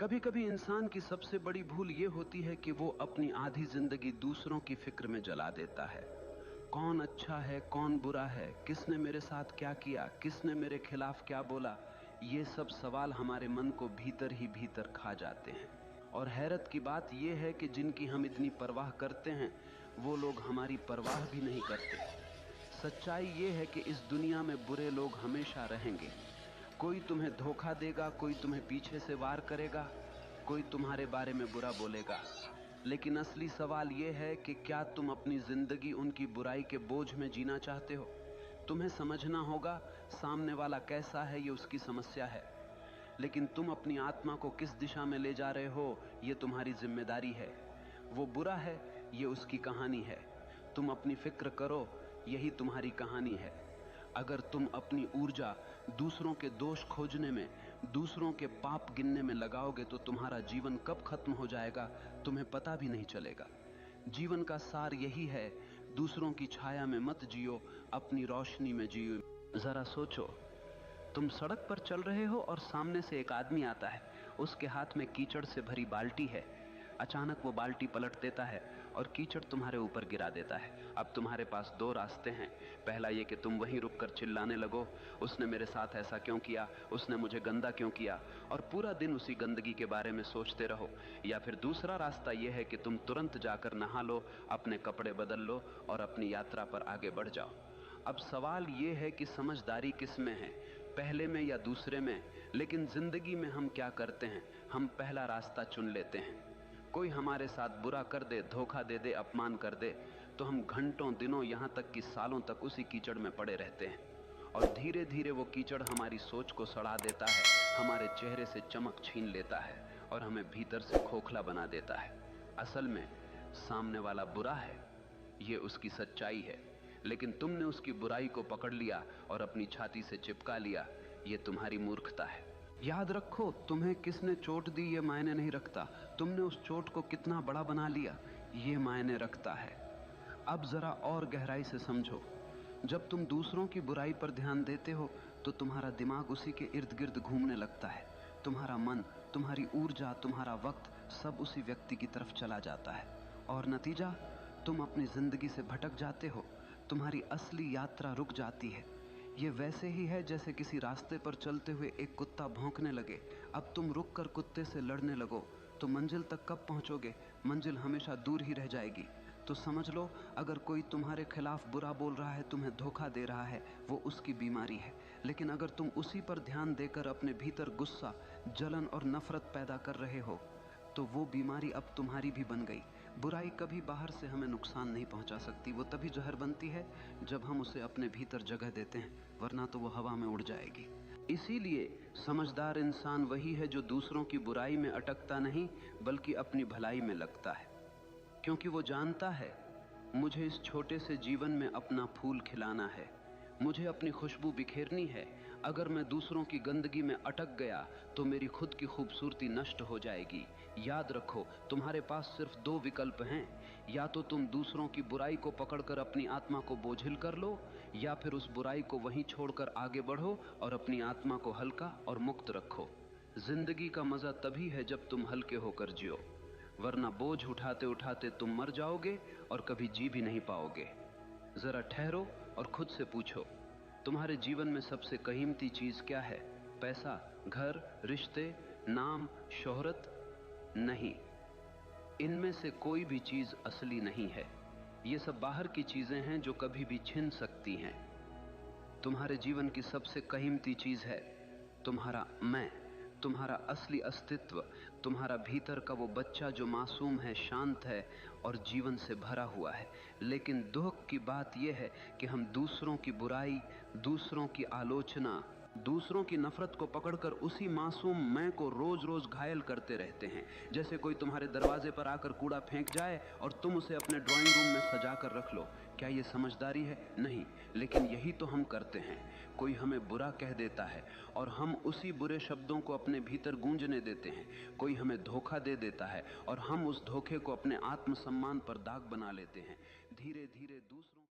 कभी कभी इंसान की सबसे बड़ी भूल यह होती है कि वो अपनी आधी जिंदगी दूसरों की फिक्र में जला देता है। कौन अच्छा है, कौन बुरा है, किसने मेरे साथ क्या किया, किसने मेरे खिलाफ क्या बोला, ये सब सवाल हमारे मन को भीतर ही भीतर खा जाते हैं। और हैरत की बात यह है कि जिनकी हम इतनी परवाह करते हैं वो लोग हमारी परवाह भी नहीं करते। सच्चाई यह है कि इस दुनिया में बुरे लोग हमेशा रहेंगे। कोई तुम्हें धोखा देगा, कोई तुम्हें पीछे से वार करेगा, कोई तुम्हारे बारे में बुरा बोलेगा। लेकिन असली सवाल यह है कि क्या तुम अपनी जिंदगी उनकी बुराई के बोझ में जीना चाहते हो? तुम्हें समझना होगा सामने वाला कैसा है, ये उसकी समस्या है, लेकिन तुम अपनी आत्मा को किस दिशा में ले जा रहे हो, यह तुम्हारी जिम्मेदारी है। वो बुरा है, ये उसकी कहानी है। तुम अपनी फिक्र करो, यही तुम्हारी कहानी है। अगर तुम अपनी ऊर्जा दूसरों के दोष खोजने में, दूसरों के पाप गिनने में लगाओगे तो तुम्हारा जीवन कब खत्म हो जाएगा तुम्हें पता भी नहीं चलेगा। जीवन का सार यही है, दूसरों की छाया में मत जियो, अपनी रोशनी में जियो। जरा सोचो, तुम सड़क पर चल रहे हो और सामने से एक आदमी आता है, उसके हाथ में कीचड़ से भरी बाल्टी है। अचानक वो बाल्टी पलट देता है और कीचड़ तुम्हारे ऊपर गिरा देता है। अब तुम्हारे पास दो रास्ते हैं। पहला ये कि तुम वहीं रुककर चिल्लाने लगो, उसने मेरे साथ ऐसा क्यों किया, उसने मुझे गंदा क्यों किया, और पूरा दिन उसी गंदगी के बारे में सोचते रहो। या फिर दूसरा रास्ता यह है कि तुम तुरंत जाकर नहा लो, अपने कपड़े बदल लो और अपनी यात्रा पर आगे बढ़ जाओ। अब सवाल यह है कि समझदारी किस में है, पहले में या दूसरे में? लेकिन जिंदगी में हम क्या करते हैं, हम पहला रास्ता चुन लेते हैं। कोई हमारे साथ बुरा कर दे, धोखा दे दे, अपमान कर दे, तो हम घंटों, दिनों, यहां तक कि सालों तक उसी कीचड़ में पड़े रहते हैं। और धीरे धीरे वो कीचड़ हमारी सोच को सड़ा देता है, हमारे चेहरे से चमक छीन लेता है और हमें भीतर से खोखला बना देता है। असल में सामने वाला बुरा है, ये उसकी सच्चाई है, लेकिन तुमने उसकी बुराई को पकड़ लिया और अपनी छाती से चिपका लिया। ये तुम्हारी मूर्खता है। याद रखो, तुम्हें किसने चोट दी ये मायने नहीं रखता, तुमने उस चोट को कितना बड़ा बना लिया ये मायने रखता है। अब जरा और गहराई से समझो, जब तुम दूसरों की बुराई पर ध्यान देते हो तो तुम्हारा दिमाग उसी के इर्द गिर्द घूमने लगता है। तुम्हारा मन, तुम्हारी ऊर्जा, तुम्हारा वक्त सब उसी व्यक्ति की तरफ चला जाता है और नतीजा, तुम अपनी जिंदगी से भटक जाते हो। तुम्हारी असली यात्रा रुक जाती है। ये वैसे ही है जैसे किसी रास्ते पर चलते हुए एक कुत्ता भौंकने लगे। अब तुम रुक कर कुत्ते से लड़ने लगो तो मंजिल तक कब पहुंचोगे? मंजिल हमेशा दूर ही रह जाएगी। तो समझ लो, अगर कोई तुम्हारे खिलाफ बुरा बोल रहा है, तुम्हें धोखा दे रहा है, वो उसकी बीमारी है। लेकिन अगर तुम उसी पर ध्यान देकर अपने भीतर गुस्सा, जलन और नफरत पैदा कर रहे हो तो वो बीमारी अब तुम्हारी भी बन गई। बुराई कभी बाहर से हमें नुकसान नहीं पहुंचा सकती, वो तभी जहर बनती है जब हम उसे अपने भीतर जगह देते हैं, वरना तो वो हवा में उड़ जाएगी। इसीलिए समझदार इंसान वही है जो दूसरों की बुराई में अटकता नहीं बल्कि अपनी भलाई में लगता है, क्योंकि वो जानता है मुझे इस छोटे से जीवन में अपना फूल खिलाना है, मुझे अपनी खुशबू बिखेरनी है। अगर मैं दूसरों की गंदगी में अटक गया तो मेरी खुद की खूबसूरती नष्ट हो जाएगी। याद रखो, तुम्हारे पास सिर्फ दो विकल्प हैं, या तो तुम दूसरों की बुराई को पकड़कर अपनी आत्मा को बोझिल कर लो, या फिर उस बुराई को वहीं छोड़कर आगे बढ़ो और अपनी आत्मा को हल्का और मुक्त रखो। जिंदगी का मजा तभी है जब तुम हल्के होकर जियो, वरना बोझ उठाते उठाते तुम मर जाओगे और कभी जी भी नहीं पाओगे। जरा ठहरो और खुद से पूछो, तुम्हारे जीवन में सबसे कीमती चीज क्या है? पैसा, घर, रिश्ते, नाम, शोहरत? नहीं, इनमें से कोई भी चीज असली नहीं है। ये सब बाहर की चीजें हैं जो कभी भी छिन सकती हैं। तुम्हारे जीवन की सबसे कीमती चीज है तुम्हारा मैं, तुम्हारा असली अस्तित्व, तुम्हारा भीतर का वो बच्चा जो मासूम है, शांत है और जीवन से भरा हुआ है। लेकिन दुख की बात यह है कि हम दूसरों की बुराई, दूसरों की आलोचना, दूसरों की नफरत को पकड़कर उसी मासूम मैं को रोज रोज घायल करते रहते हैं। जैसे कोई तुम्हारे दरवाजे पर आकर कूड़ा फेंक जाए और तुम उसे अपने ड्राइंग रूम में सजा कर रख लो। क्या ये समझदारी है? नहीं, लेकिन यही तो हम करते हैं। कोई हमें बुरा कह देता है और हम उसी बुरे शब्दों को अपने भीतर गूंजने देते हैं। कोई हमें धोखा दे देता है और हम उस धोखे को अपने आत्मसम्मान पर दाग बना लेते हैं। धीरे धीरे दूसरों